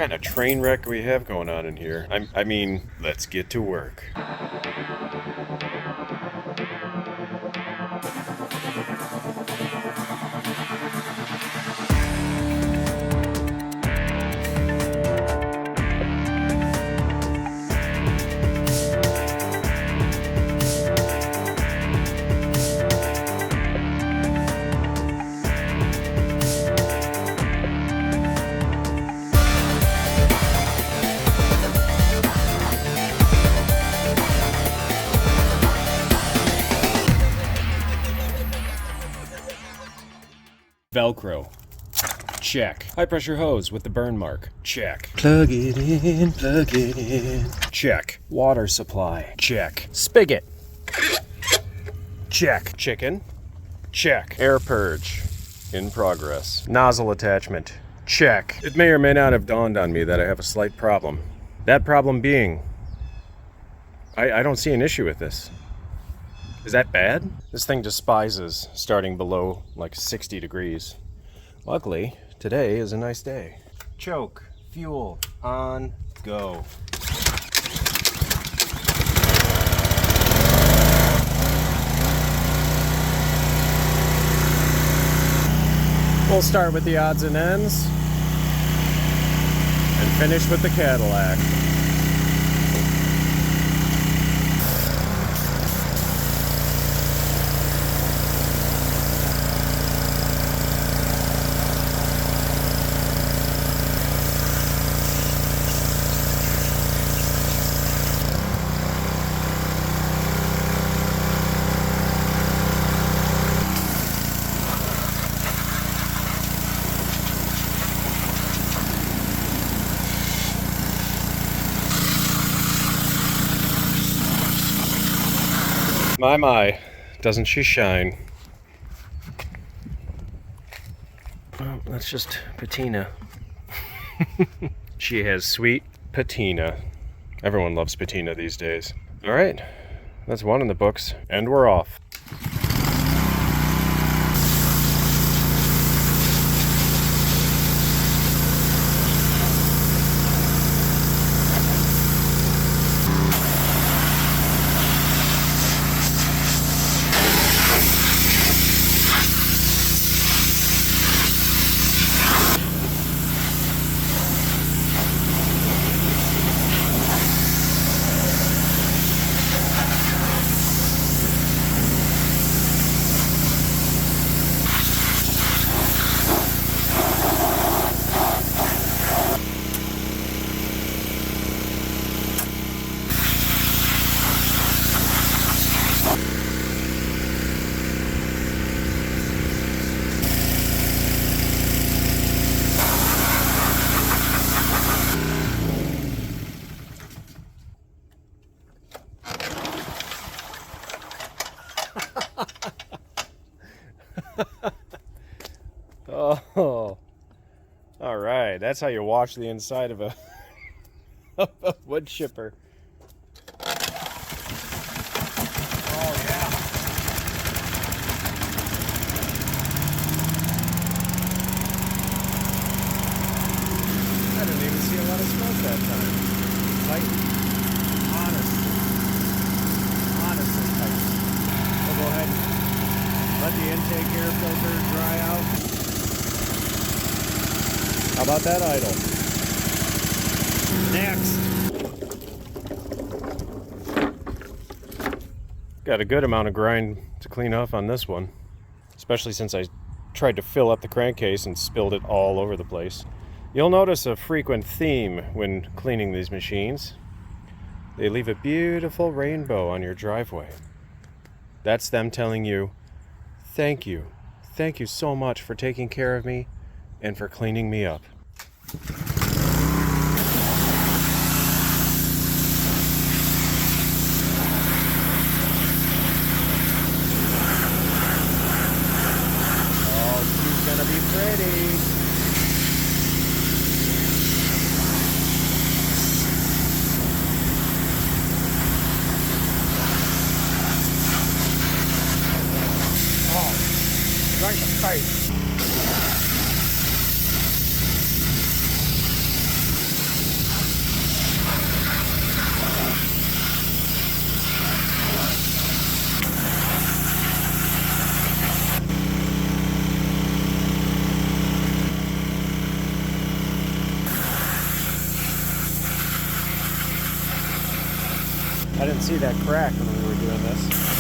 kind of train wreck we have going on in here? I mean, let's get to work. Velcro. Check. High pressure hose with the burn mark. Check. Plug it in, plug it in. Check. Water supply. Check. Spigot. Check. Chicken. Check. Air purge. In progress. Nozzle attachment. Check. It may or may not have dawned on me that I have a slight problem. That problem being, I don't see an issue with this. Is that bad? This thing despises starting below like 60 degrees. Luckily, today is a nice day. Choke, fuel, on, go. We'll start with the odds and ends and finish with the Cadillac. My, doesn't she shine? Well, that's just patina. She has sweet patina. Everyone loves patina these days. All right, that's one in the books, and we're off. Oh, all right. That's how you wash the inside of a, of a wood chipper. Oh, yeah. I didn't even see a lot of smoke that time. Tight. Honest and tight. We'll go ahead and let the intake air filter dry out. How about that idle? Next. Got a good amount of grind to clean off on this one, especially since I tried to fill up the crankcase and spilled it all over the place. You'll notice a frequent theme when cleaning these machines. They leave a beautiful rainbow on your driveway. That's them telling you, thank you. Thank you so much for taking care of me and for cleaning me up. Oh, she's gonna be pretty. Oh, right in the face. can see that crack when we were doing this.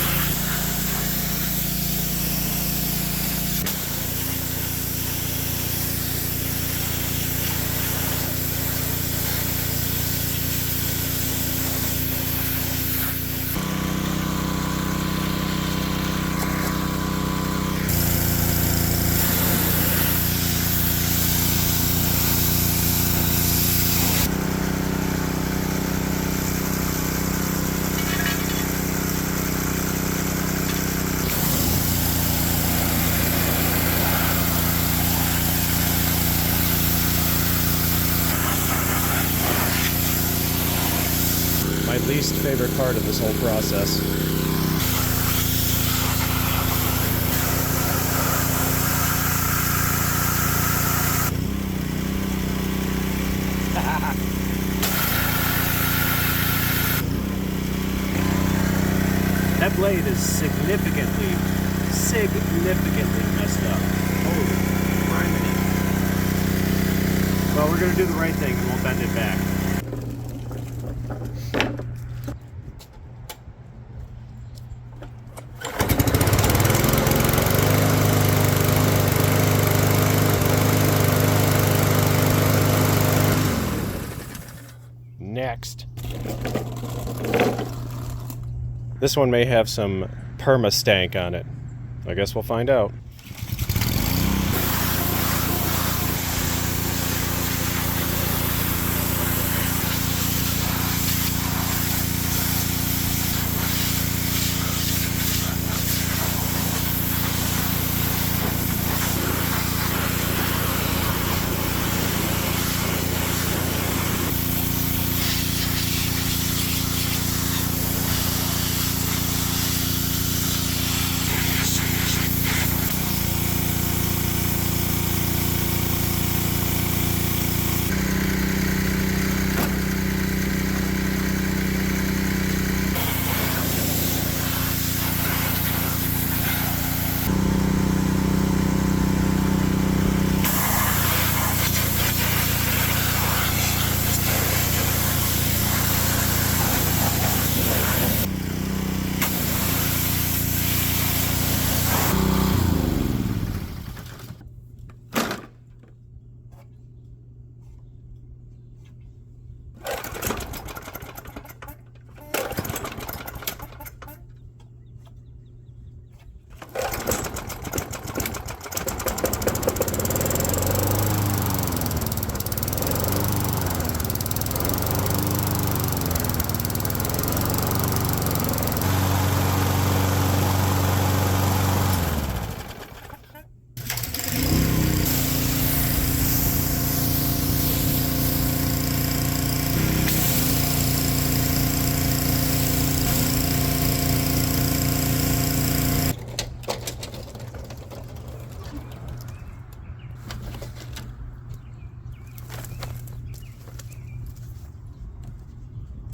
My least favorite part of this whole process. That blade is significantly messed up. Holy criminy. Well, we're gonna do the right thing and we'll bend it back. Next. This one may have some perma-stank on it. I guess we'll find out.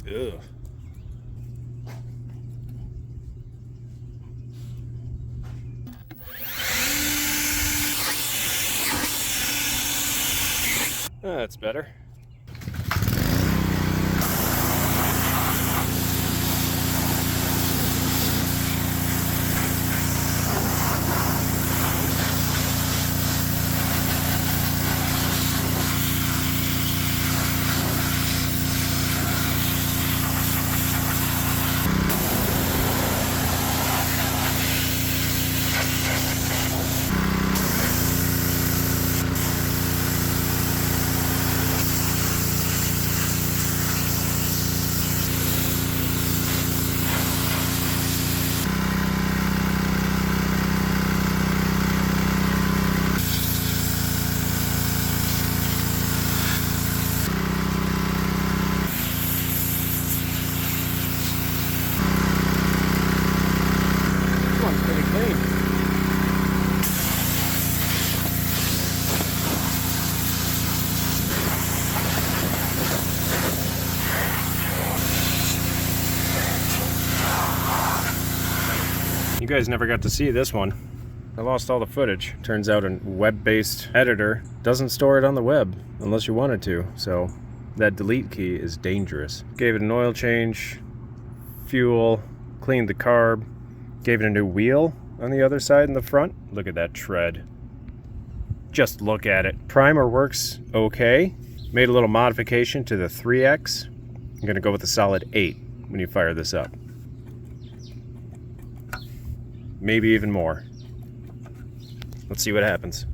Ugh. That's better. You guys never got to see this one. I lost all the footage. Turns out a web-based editor doesn't store it on the web unless you wanted to, so that delete key is dangerous. Gave it an oil change, fuel, cleaned the carb, gave it a new wheel on the other side and the front. Look at that tread. Just look at it. Primer works okay. Made a little modification to the 3X. I'm going to go with a solid 8 when you fire this up. Maybe even more. Let's see what happens.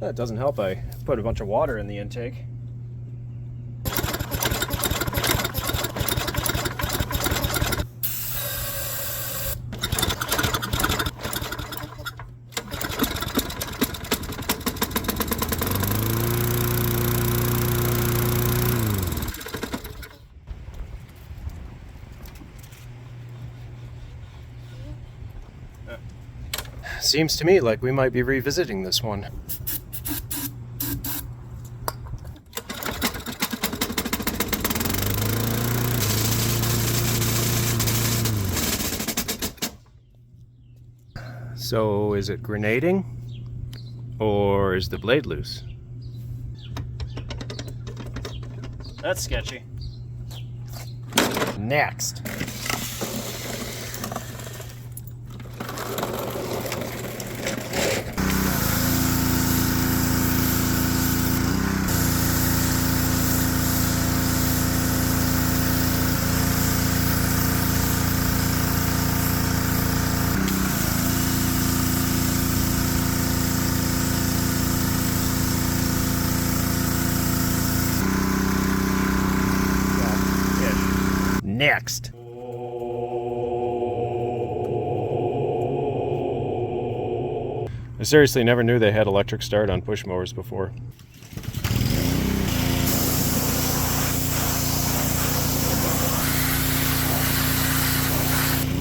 That doesn't help. I put a bunch of water in the intake. Seems to me like we might be revisiting this one. So is it grenading? Or is the blade loose? That's sketchy. Next. Next. I seriously never knew they had electric start on push mowers before.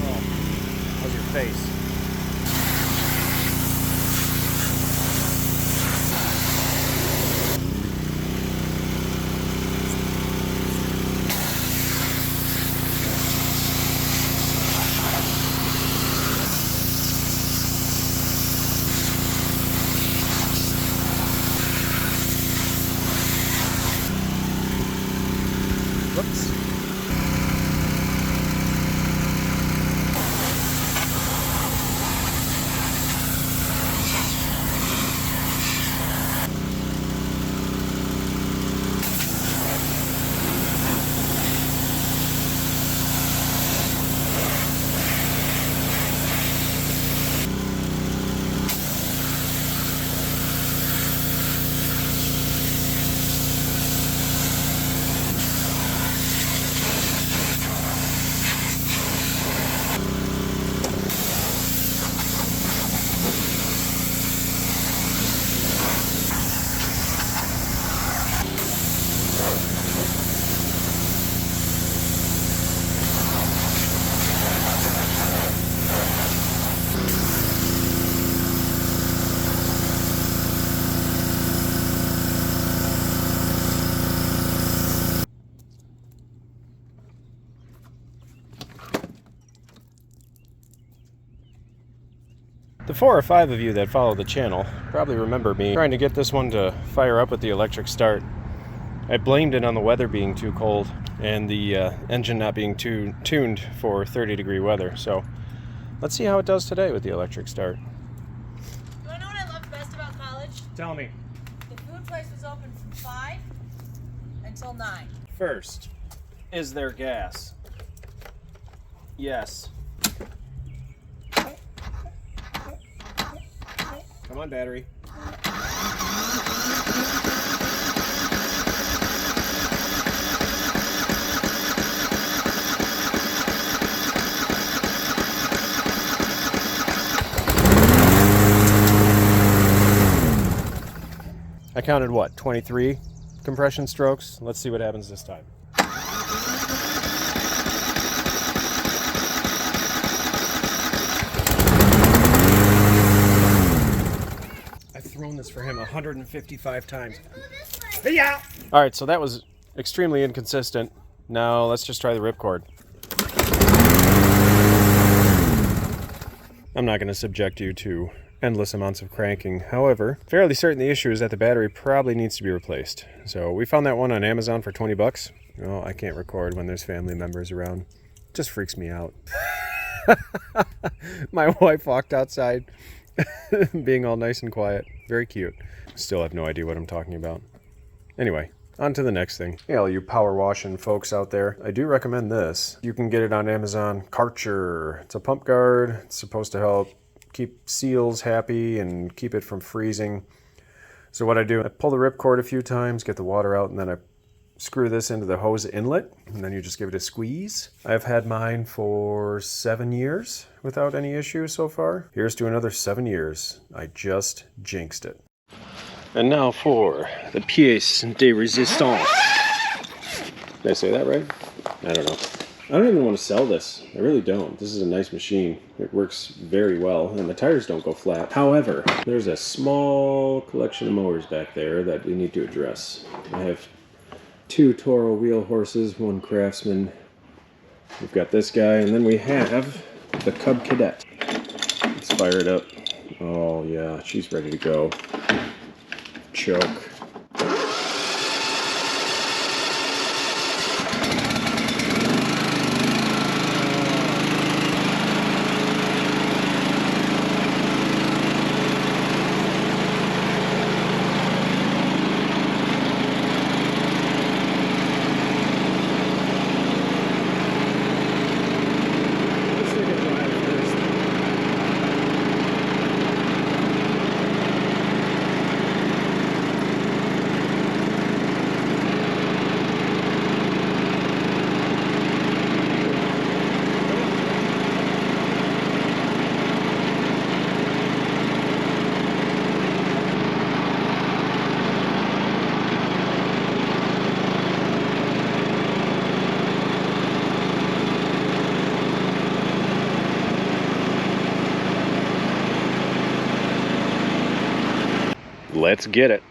Oh, how's your face? Whoops. The 4 or 5 of you that follow the channel probably remember me trying to get this one to fire up with the electric start. I blamed it on the weather being too cold and the engine not being tuned for 30-degree weather. So let's see how it does today with the electric start. You want to know what I loved best about college? Tell me. The food place was open from 5 until 9. First, is there gas? Yes. Come on, battery. I counted what, 23 compression strokes? Let's see what happens this time. Thrown this for him 155 times. Yeah. All right, so that was extremely inconsistent. Now let's just try the ripcord. I'm not going to subject you to endless amounts of cranking. However, fairly certain the issue is that the battery probably needs to be replaced. So we found that one on Amazon for 20 bucks. Oh, I can't record when there's family members around. Just freaks me out. My wife walked outside being all nice and quiet. Very cute. Still have no idea what I'm talking about. Anyway, on to the next thing. Hey, all you power washing folks out there, I do recommend this. You can get it on Amazon. Karcher. It's a pump guard. It's supposed to help keep seals happy and keep it from freezing. So what I do, I pull the ripcord a few times, get the water out, and then I screw this into the hose inlet, and then you just give it a squeeze. I've had mine for 7 years without any issues so far. Here's to another 7 years. I just jinxed it. And now for the pièce de résistance. Did I say that right? I don't know. I don't even want to sell this. I really don't. This is a nice machine. It works very well, and the tires don't go flat. However, there's a small collection of mowers back there that we need to address. I have 2 Toro wheel horses, 1 Craftsman. We've got this guy, and then we have the Cub Cadet. Let's fire it up. Oh yeah, she's ready to go. Choke. Let's get it.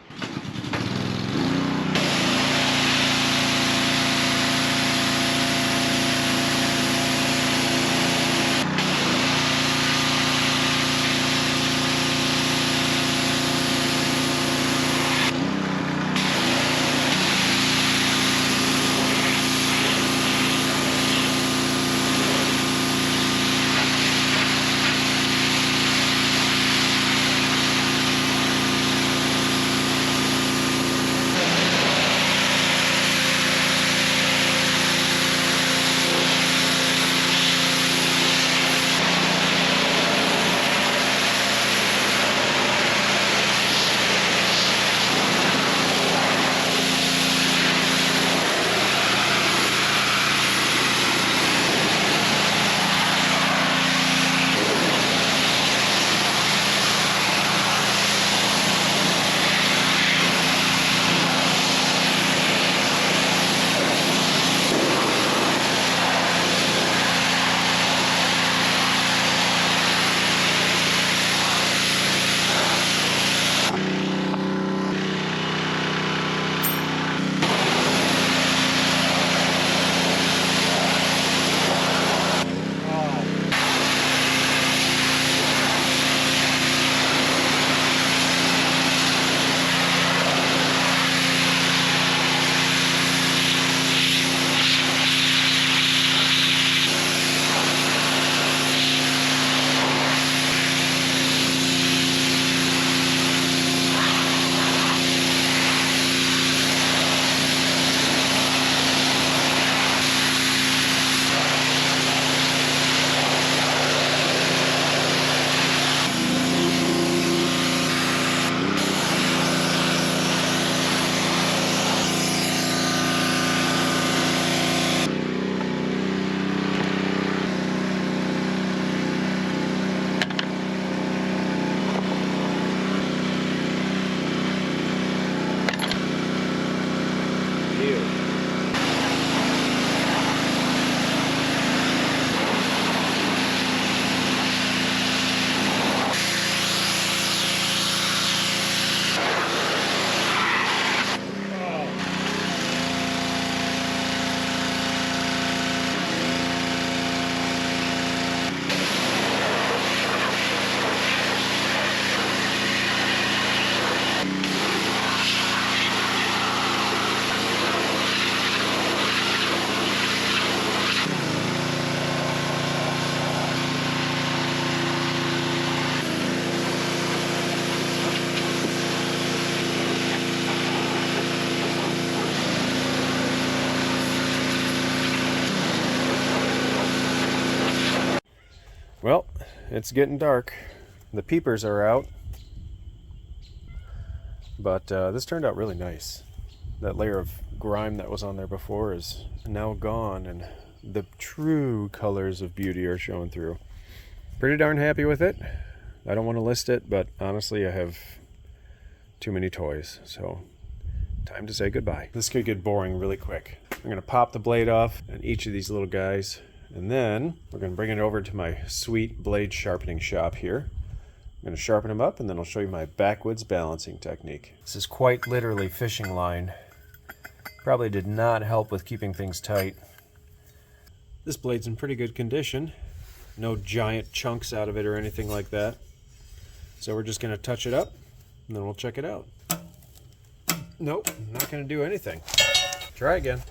Well, it's getting dark. The peepers are out. But this turned out really nice. That layer of grime that was on there before is now gone, and the true colors of beauty are showing through. Pretty darn happy with it. I don't want to list it, but honestly I have too many toys, so time to say goodbye. This could get boring really quick. I'm going to pop the blade off on each of these little guys, and then we're going to bring it over to my sweet blade sharpening shop here. I'm going to sharpen them up, and then I'll show you my backwoods balancing technique. This is quite literally fishing line. Probably did not help with keeping things tight. This blade's in pretty good condition. No giant chunks out of it or anything like that. So we're just going to touch it up, and then we'll check it out. Nope, not going to do anything. Try again.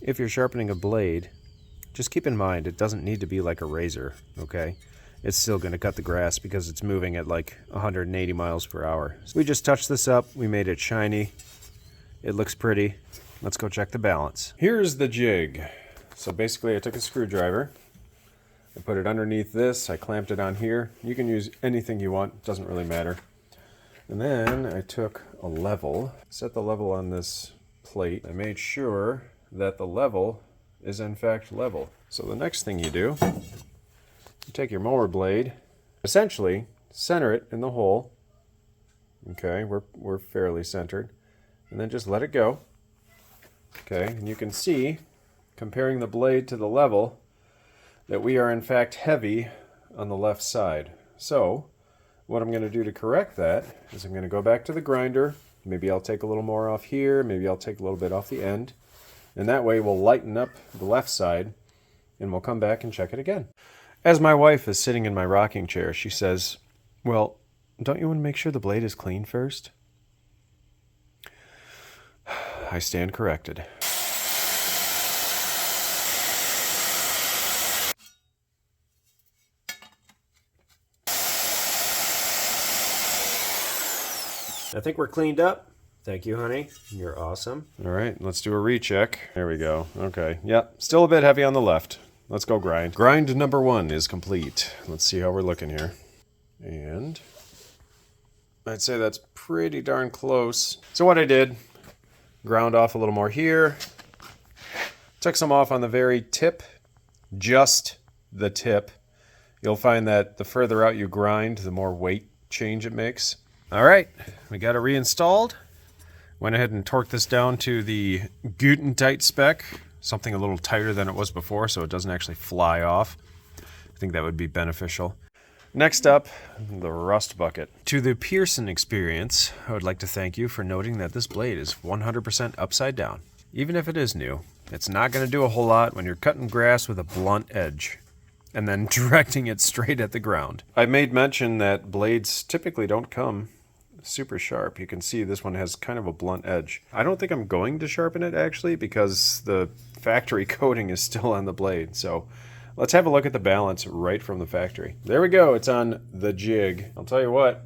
If you're sharpening a blade, just keep in mind it doesn't need to be like a razor, okay? It's still going to cut the grass because it's moving at like 180 miles per hour. So we just touched this up, we made it shiny, it looks pretty. Let's go check the balance. Here's the jig. So basically I took a screwdriver, I put it underneath this, I clamped it on here. You can use anything you want, it doesn't really matter. And then I took a level, set the level on this plate. I made sure that the level is in fact level. So the next thing you do, you take your mower blade, essentially center it in the hole. Okay, we're fairly centered. And then just let it go. Okay, and you can see, comparing the blade to the level, that we are in fact heavy on the left side. So what I'm going to do to correct that is I'm going to go back to the grinder. Maybe I'll take a little more off here, maybe I'll take a little bit off the end. And that way we'll lighten up the left side, and we'll come back and check it again. As my wife is sitting in my rocking chair, she says, well, don't you want to make sure the blade is clean first? I stand corrected. I think we're cleaned up. Thank you, honey. You're awesome. All right, let's do a recheck. There we go. Okay, yep, still a bit heavy on the left. Let's go grind. Grind number 1 is complete. Let's see how we're looking here. And I'd say that's pretty darn close. So what I did, ground off a little more here. Took some off on the very tip, just the tip. You'll find that the further out you grind, the more weight change it makes. All right, we got it reinstalled. Went ahead and torqued this down to the Guten tight spec, something a little tighter than it was before so it doesn't actually fly off. I think that would be beneficial. Next up, the rust bucket. To the Pearson experience, I would like to thank you for noting that this blade is 100% upside down. Even if it is new, it's not going to do a whole lot when you're cutting grass with a blunt edge and then directing it straight at the ground. I made mention that blades typically don't come super sharp. You can see this one has kind of a blunt edge. I don't think I'm going to sharpen it actually because the factory coating is still on the blade. So let's have a look at the balance right from the factory. There we go. It's on the jig. I'll tell you what,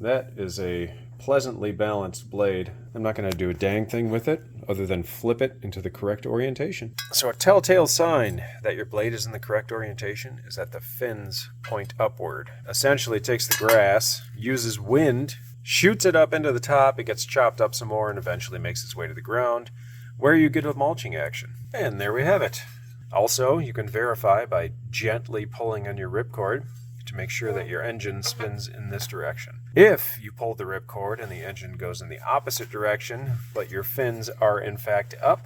that is a pleasantly balanced blade. I'm not going to do a dang thing with it other than flip it into the correct orientation. So a telltale sign that your blade is in the correct orientation is that the fins point upward. Essentially it takes the grass, uses wind, shoots it up into the top, it gets chopped up some more, and eventually makes its way to the ground, where you get a mulching action. And there we have it. Also, you can verify by gently pulling on your ripcord to make sure that your engine spins in this direction. If you pull the ripcord and the engine goes in the opposite direction, but your fins are in fact up,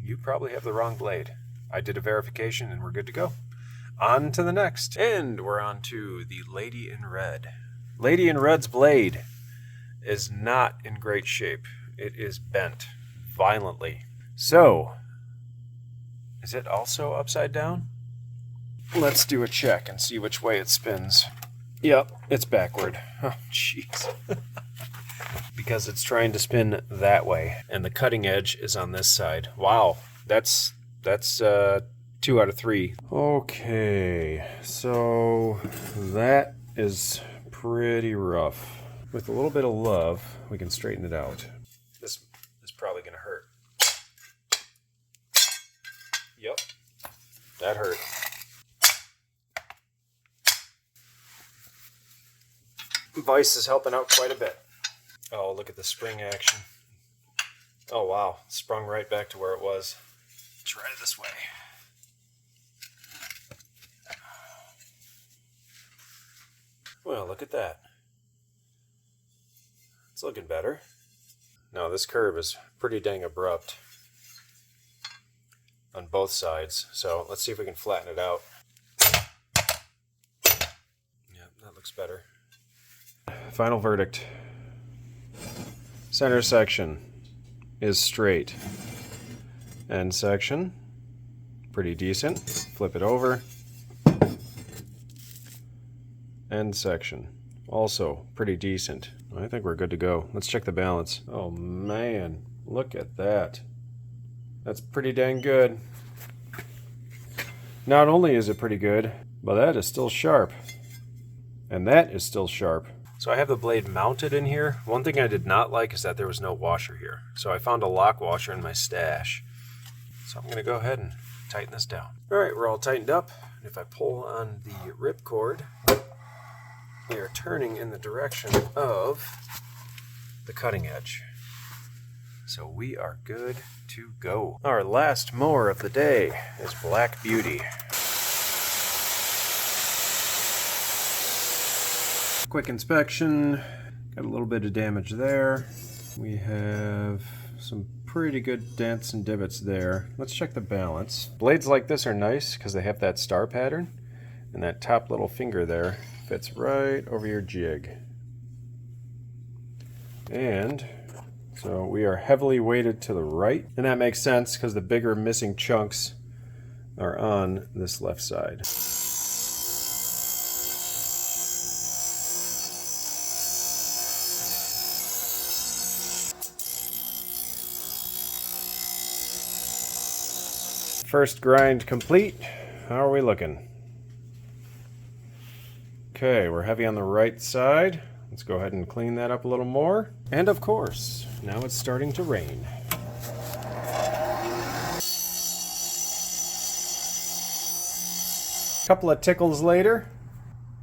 you probably have the wrong blade. I did a verification and we're good to go. On to the next. And we're on to the Lady in Red. Lady in Red's blade is not in great shape. It is bent violently. So, is it also upside down? Let's do a check and see which way it spins. Yep, it's backward. Oh, jeez. Because it's trying to spin that way, and the cutting edge is on this side. Wow, that's 2 out of 3. Okay, so that is pretty rough. With a little bit of love, we can straighten it out. This is probably gonna hurt. Yep, that hurt. Vice is helping out quite a bit. Oh, look at the spring action. Oh wow, sprung right back to where it was. Try it this way. Well, look at that. It's looking better. Now this curve is pretty dang abrupt on both sides, so let's see if we can flatten it out. Yeah, that looks better. Final verdict. Center section is straight. End section, pretty decent. Flip it over. End section, also pretty decent. I think we're good to go. Let's check the balance. Oh man, look at that. That's pretty dang good. Not only is it pretty good, but that is still sharp. And that is still sharp. So I have the blade mounted in here. One thing I did not like is that there was no washer here. So I found a lock washer in my stash. So I'm gonna go ahead and tighten this down. All right, we're all tightened up. And if I pull on the ripcord, we are turning in the direction of the cutting edge. So we are good to go. Our last mower of the day is Black Beauty. Quick inspection, got a little bit of damage there. We have some pretty good dents and divots there. Let's check the balance. Blades like this are nice because they have that star pattern, and that top little finger there fits right over your jig. And so we are heavily weighted to the right, and that makes sense because the bigger missing chunks are on this left side. First grind complete. How are we looking? Okay, we're heavy on the right side. Let's go ahead and clean that up a little more. And of course, now it's starting to rain. Couple of tickles later,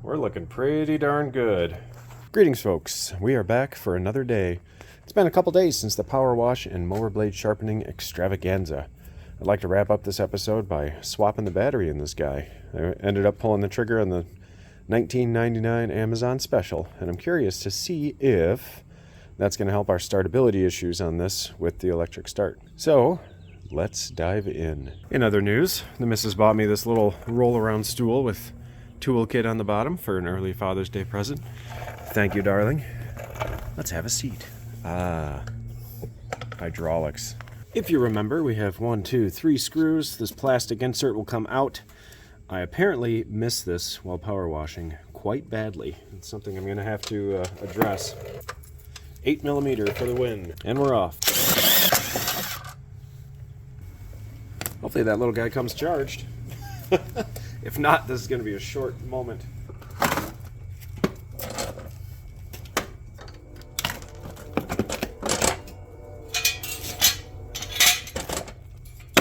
we're looking pretty darn good. Greetings folks, we are back for another day. It's been a couple days since the power wash and mower blade sharpening extravaganza. I'd like to wrap up this episode by swapping the battery in this guy. I ended up pulling the trigger on the $19.99 Amazon special, and I'm curious to see if that's going to help our startability issues on this with the electric start. So let's dive in. In other news, the missus bought me this little roll-around stool with toolkit on the bottom for an early Father's Day present. Thank you, darling. Let's have a seat. Hydraulics. If you remember, we have 1, 2, 3 screws. This plastic insert will come out. I apparently missed this while power washing quite badly. It's something I'm going to have to address. 8mm for the win. And we're off. Hopefully that little guy comes charged. If not, this is going to be a short moment.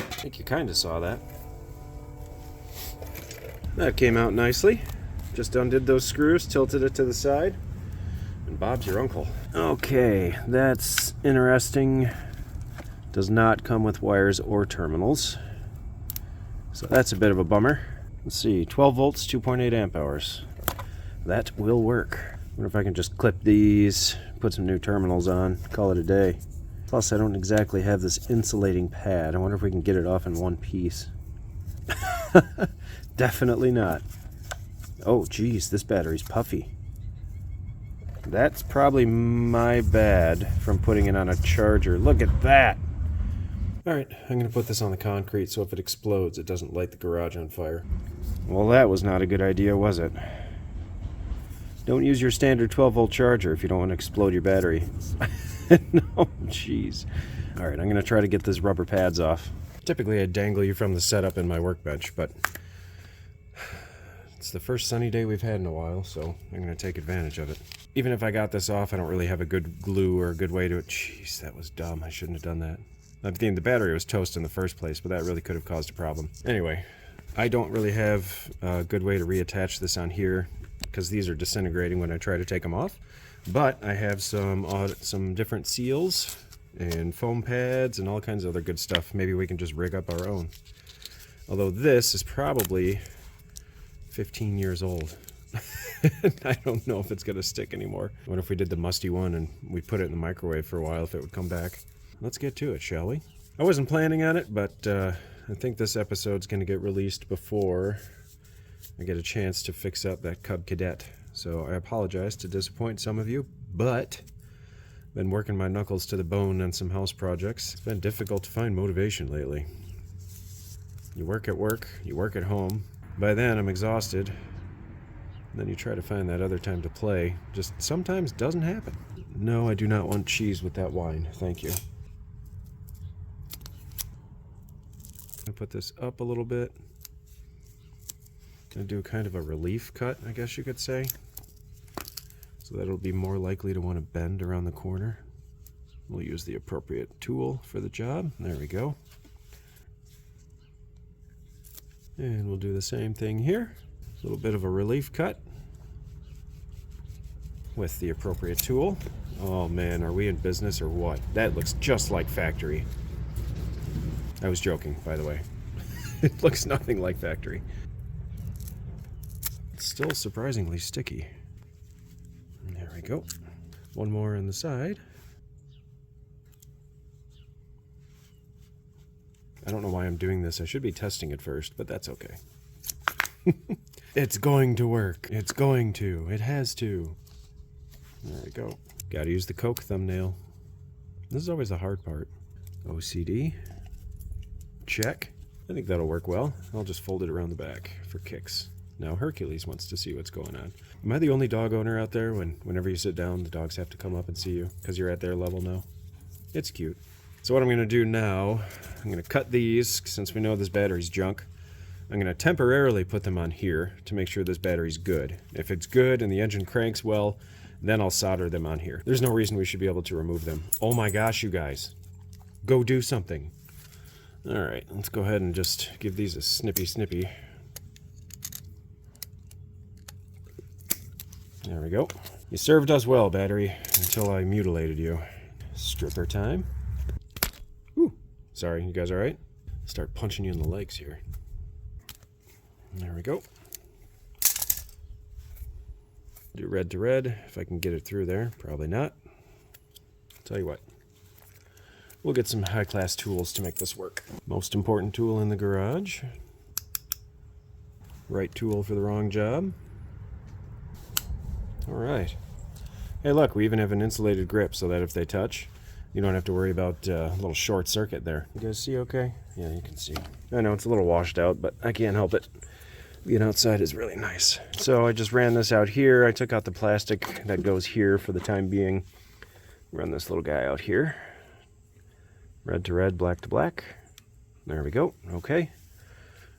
I think you kind of saw that. That came out nicely. Just undid those screws, tilted it to the side, and Bob's your uncle. Okay, that's interesting. Does not come with wires or terminals. So that's a bit of a bummer. Let's see, 12 volts, 2.8 amp hours. That will work. I wonder if I can just clip these, put some new terminals on, call it a day. Plus, I don't exactly have this insulating pad. I wonder if we can get it off in one piece. Definitely not. Oh, geez, this battery's puffy. That's probably my bad from putting it on a charger. Look at that! Alright, I'm going to put this on the concrete so if it explodes, it doesn't light the garage on fire. Well, that was not a good idea, was it? Don't use your standard 12-volt charger if you don't want to explode your battery. No, jeez. Alright, I'm going to try to get these rubber pads off. Typically I dangle you from the setup in my workbench, but it's the first sunny day we've had in a while, so I'm going to take advantage of it. Even if I got this off, I don't really have a good glue or a good way to it. Jeez, that was dumb. I shouldn't have done that. I mean, the battery was toast in the first place, but that really could have caused a problem. Anyway, I don't really have a good way to reattach this on here because these are disintegrating when I try to take them off. But I have some different seals and foam pads and all kinds of other good stuff. Maybe we can just rig up our own. Although this is probably 15 years old. I don't know if it's going to stick anymore. What if we did the musty one and we put it in the microwave for a while, if it would come back? Let's get to it, shall we? I wasn't planning on it, but I think this episode's going to get released before I get a chance to fix up that Cub Cadet. So I apologize to disappoint some of you, but I've been working my knuckles to the bone on some house projects. It's been difficult to find motivation lately. You work at work, you work at home. By then I'm exhausted. And then you try to find that other time to play. Just sometimes doesn't happen. No, I do not want cheese with that wine. Thank you. I'll put this up a little bit. Gonna do kind of a relief cut, I guess you could say. So that it'll be more likely to want to bend around the corner. We'll use the appropriate tool for the job. There we go. And we'll do the same thing here. A little bit of a relief cut with the appropriate tool. Oh man, are we in business or what? That looks just like factory. I was joking, by the way. It looks nothing like factory. It's still surprisingly sticky. There we go. One more on the side. I don't know why I'm doing this. I should be testing it first, but that's okay. It's going to work. It's going to. It has to. There we go. Gotta use the Coke thumbnail. This is always the hard part. OCD. Check. I think that'll work well. I'll just fold it around the back for kicks. Now Hercules wants to see what's going on. Am I the only dog owner out there whenever you sit down, the dogs have to come up and see you because you're at their level now? It's cute. So what I'm going to do now, I'm going to cut these since we know this battery's junk. I'm going to temporarily put them on here to make sure this battery's good. If it's good and the engine cranks well, then I'll solder them on here. There's no reason we should be able to remove them. Oh my gosh, you guys. Go do something. Alright, let's go ahead and just give these a snippy. There we go. You served us well, battery, until I mutilated you. Stripper time. Ooh, sorry, you guys alright? Start punching you in the legs here. There we go. Do red to red, if I can get it through there. Probably not. Tell you what. We'll get some high-class tools to make this work. Most important tool in the garage. Right tool for the wrong job. Alright. Hey look, we even have an insulated grip so that if they touch, you don't have to worry about a little short circuit there. You guys see okay? Yeah, you can see. I know it's a little washed out, but I can't help it. Being outside is really nice. So I just ran this out here. I took out the plastic that goes here for the time being. Run this little guy out here. Red to red, black to black. There we go. Okay.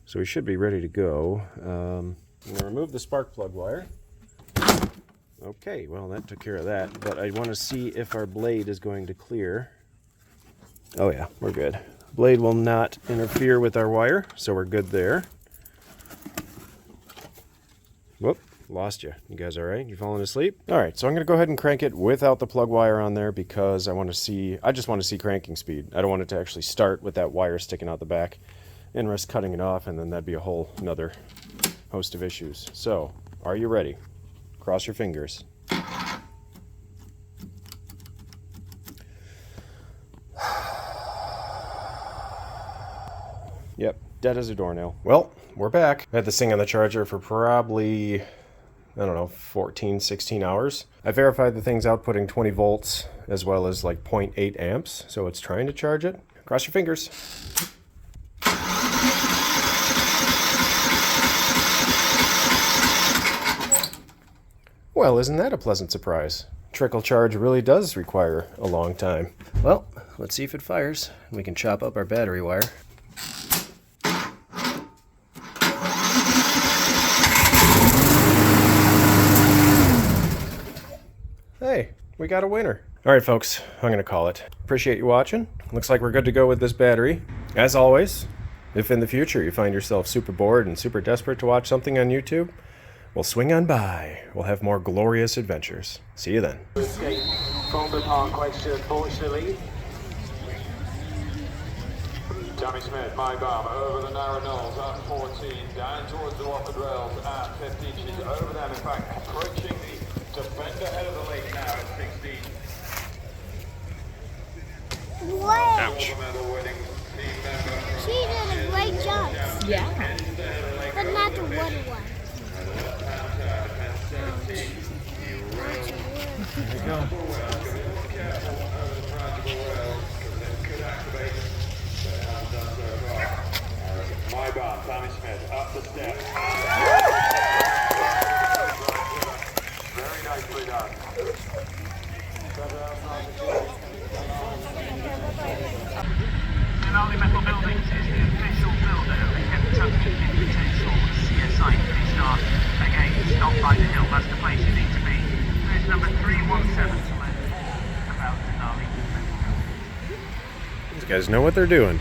So we should be ready to go. I'm going to remove the spark plug wire. Okay, well that took care of that. But I want to see if our blade is going to clear. Oh yeah, we're good. Blade will not interfere with our wire, so we're good there. Whoop, lost you. You guys all right? You falling asleep? All right, so I'm going to go ahead and crank it without the plug wire on there because I just want to see cranking speed. I don't want it to actually start with that wire sticking out the back and risk cutting it off, and then that'd be a whole another host of issues. So, are you ready? Cross your fingers. Yep, dead as a doornail. Well, we're back. I had this thing on the charger for probably, I don't know, 14, 16 hours. I verified the thing's outputting 20 volts as well as like 0.8 amps, so it's trying to charge it. Cross your fingers. Well, isn't that a pleasant surprise? Trickle charge really does require a long time. Well, let's see if it fires. We can chop up our battery wire. we got a winner. All right, folks, I'm going to call it. Appreciate you watching. Looks like we're good to go with this battery. As always, if in the future you find yourself super bored and super desperate to watch something on YouTube, well, swing on by. We'll have more glorious adventures. See you then. Escape from the park question, unfortunately. Jamie Smith, my bum, over the narrow knolls at 14, down towards the Watford rails at 15. She's over them, in fact, approaching the defender head of the lake now at 16. What? Ouch. She did a great job. Yeah. But not the water one. There you go. My bum, Jamie Smith, up the steps. Very nicely done. Finale Metal Buildings is the official builder of the Kentucky Potential CSI finish start. Again, stop by the hill, that's the place you need to be. There's number 317 to learn about Denali. These guys know what they're doing.